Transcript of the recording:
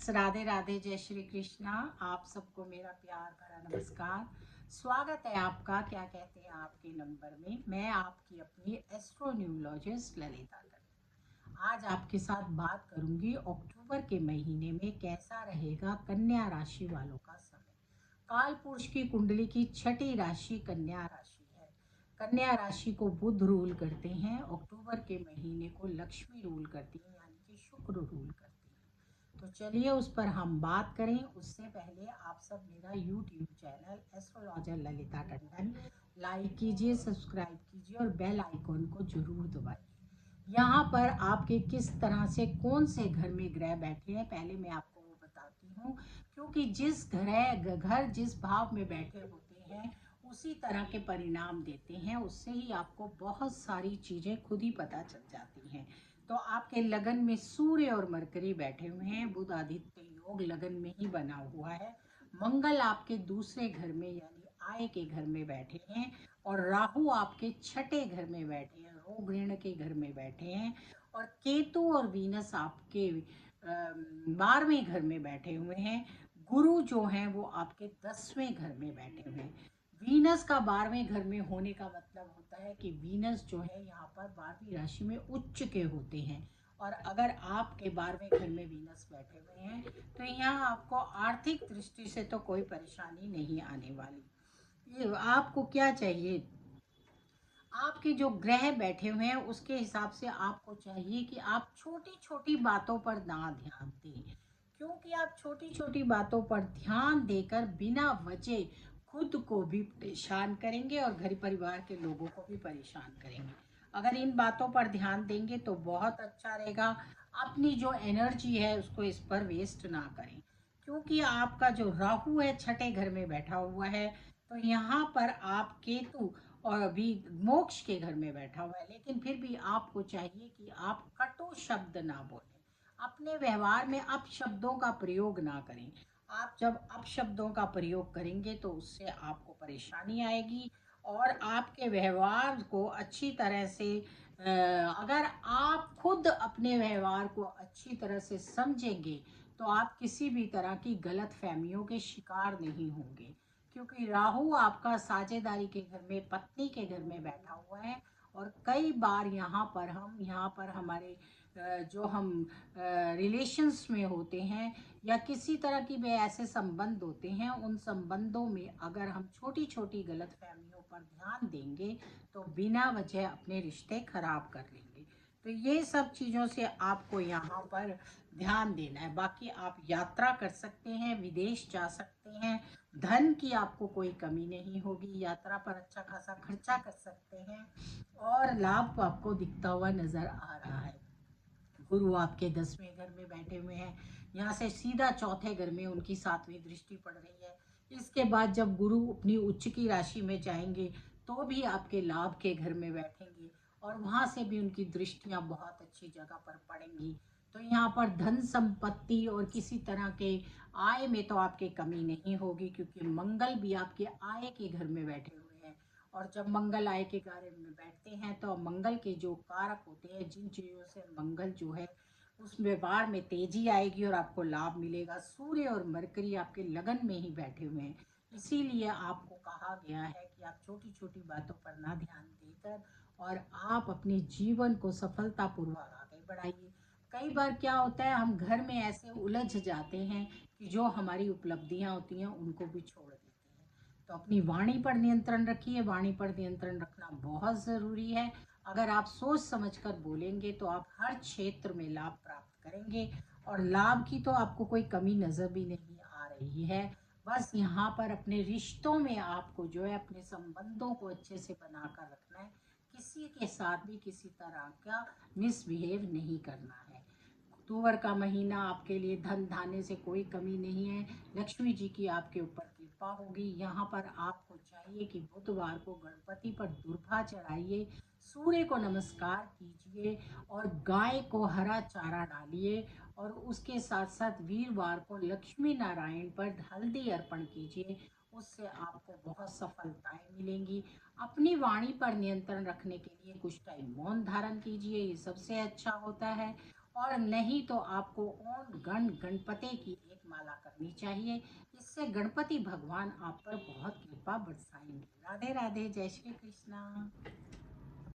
राधे राधे, जय श्री कृष्णा। आप सबको मेरा प्यार भरा नमस्कार। स्वागत है आपका, क्या कहते हैं, आपके नंबर में। मैं आपकी अपनी एस्ट्रोन्यूमोलॉजिस्ट ललिता टंडन। आज आपके साथ बात करूंगी अक्टूबर के महीने में कैसा रहेगा कन्या राशि वालों का समय। काल पुरुष की कुंडली की छठी राशि कन्या राशि है। कन्या राशि को बुध रूल करते हैं। अक्टूबर के महीने को लक्ष्मी रूल करती है, यानी कि शुक्र रूल करते हैं। तो चलिए उस पर हम बात करें। उससे पहले आप सब मेरा YouTube channel astrologer Lalita Tandon like कीजिए, सब्सक्राइब कीजिए और बेल आइकॉन को जरूर दबाइए। यहाँ पर आपके किस तरह से कौन से घर में ग्रह बैठे हैं पहले मैं आपको वो बताती हूँ, क्योंकि घर जिस भाव में बैठे होते हैं उसी तरह के परिणाम देते हैं। उससे ही आपको बहुत सारी चीज़ें खुद ही पता चल जाती हैं। तो आपके लगन में सूर्य और मरकरी बैठे हुए हैं। बुध आदित्य योग लगन में ही बना हुआ है। मंगल आपके दूसरे घर में यानी आय के घर में बैठे हैं और राहु आपके छठे घर में बैठे हैं, रोग ऋण के घर में बैठे हैं। और केतु और वीनस आपके 12वें घर में बैठे हुए हैं। गुरु जो हैं वो आपके 10वें घर में बैठे हुए हैं। वीनस का 12वें घर में होने का मतलब होता है कि वीनस जो है यहाँ पर 12वीं राशि में उच्च के होते हैं। और अगर आपके 12वें घर में वीनस बैठे हुए हैं तो यहाँ आपको आर्थिक दृष्टि से तो कोई परेशानी नहीं आने वाली। ये आपको क्या चाहिए, आपके जो ग्रह बैठे हुए हैं उसके हिसाब से आपको चाहिए कि आप छोटी छोटी बातों पर ना ध्यान दें, क्योंकि आप छोटी छोटी बातों पर ध्यान देकर बिना वजह खुद को भी परेशान करेंगे और घर परिवार के लोगों को भी परेशान करेंगे। अगर इन बातों पर ध्यान देंगे तो बहुत अच्छा रहेगा। अपनी जो एनर्जी है उसको इस पर वेस्ट ना करें, क्योंकि आपका जो राहु है छठे घर में बैठा हुआ है। तो यहाँ पर आप केतु और अभी मोक्ष के घर में बैठा हुआ है, लेकिन फिर भी आपको चाहिए कि आप कटु शब्द ना बोलें, अपने व्यवहार में अपशब्दों का प्रयोग ना करें। आप जब अपशब्दों का प्रयोग करेंगे तो उससे आपको परेशानी आएगी। और आपके व्यवहार को अच्छी तरह से अगर आप खुद अपने व्यवहार को अच्छी तरह से समझेंगे तो आप किसी भी तरह की गलत फहमियों के शिकार नहीं होंगे, क्योंकि राहु आपका साझेदारी के घर में, पत्नी के घर में बैठा हुआ है। और कई बार यहाँ पर हमारे जो हम रिलेशंस में होते हैं या किसी तरह की भी ऐसे संबंध होते हैं, उन संबंधों में अगर हम छोटी छोटी गलत फहमियों पर ध्यान देंगे तो बिना वजह अपने रिश्ते खराब कर लेंगे। तो ये सब चीज़ों से आपको यहाँ पर ध्यान देना है। बाकी आप यात्रा कर सकते हैं, विदेश जा सकते हैं, धन की आपको कोई कमी नहीं होगी, यात्रा पर अच्छा खासा खर्चा कर सकते हैं और लाभ आपको दिखता हुआ नजर आ रहा है। गुरु आपके 10वें घर में बैठे हुए हैं, यहाँ से सीधा चौथे घर में उनकी 7वीं दृष्टि पड़ रही है। इसके बाद जब गुरु अपनी उच्च की राशि में जाएंगे तो भी आपके लाभ के घर में बैठेंगे और वहां से भी उनकी दृष्टियां बहुत अच्छी जगह पर पड़ेंगी। तो यहाँ पर धन संपत्ति और किसी तरह के आय में तो आपके कमी नहीं होगी, क्योंकि मंगल भी आपके आय के घर में बैठे हुए हैं। और जब मंगल आय के कार्य में बैठते हैं तो मंगल के जो कारक होते हैं, जिन चीज़ों से मंगल जो है उस व्यवहार में तेजी आएगी और आपको लाभ मिलेगा। सूर्य और मरकरी आपके लगन में ही बैठे हुए हैं, इसीलिए आपको कहा गया है कि आप छोटी छोटी बातों पर ना ध्यान देकर और आप अपने जीवन को सफलतापूर्वक आगे बढ़ाइए। कई बार क्या होता है, हम घर में ऐसे उलझ जाते हैं कि जो हमारी उपलब्धियां होती हैं उनको भी छोड़ देते हैं। तो अपनी वाणी पर नियंत्रण रखिए, वाणी पर नियंत्रण रखना बहुत ज़रूरी है। अगर आप सोच समझकर बोलेंगे तो आप हर क्षेत्र में लाभ प्राप्त करेंगे और लाभ की तो आपको कोई कमी नज़र भी नहीं आ रही है। बस यहाँ पर अपने रिश्तों में आपको जो है अपने संबंधों को अच्छे से बनाकर रखना है, किसी के साथ भी किसी तरह का मिसबिहेव नहीं करना है। अक्टूबर का महीना आपके लिए धन धान्य से कोई कमी नहीं है, लक्ष्मी जी की आपके ऊपर कृपा होगी। यहाँ पर आपको चाहिए कि बुधवार को गणपति पर दुर्भा चढ़ाइए, सूर्य को नमस्कार कीजिए और गाय को हरा चारा डालिए। और उसके साथ साथ वीरवार को लक्ष्मी नारायण पर हल्दी अर्पण कीजिए, उससे आपको बहुत सफलताएं मिलेंगी। अपनी वाणी पर नियंत्रण रखने के लिए कुछ टाइम मौन धारण कीजिए, ये सबसे अच्छा होता है। और नहीं तो आपको ओम गण गणपति की एक माला करनी चाहिए। इससे गणपति भगवान आप पर बहुत कृपा बरसाएंगे। राधे राधे, जय श्री कृष्णा।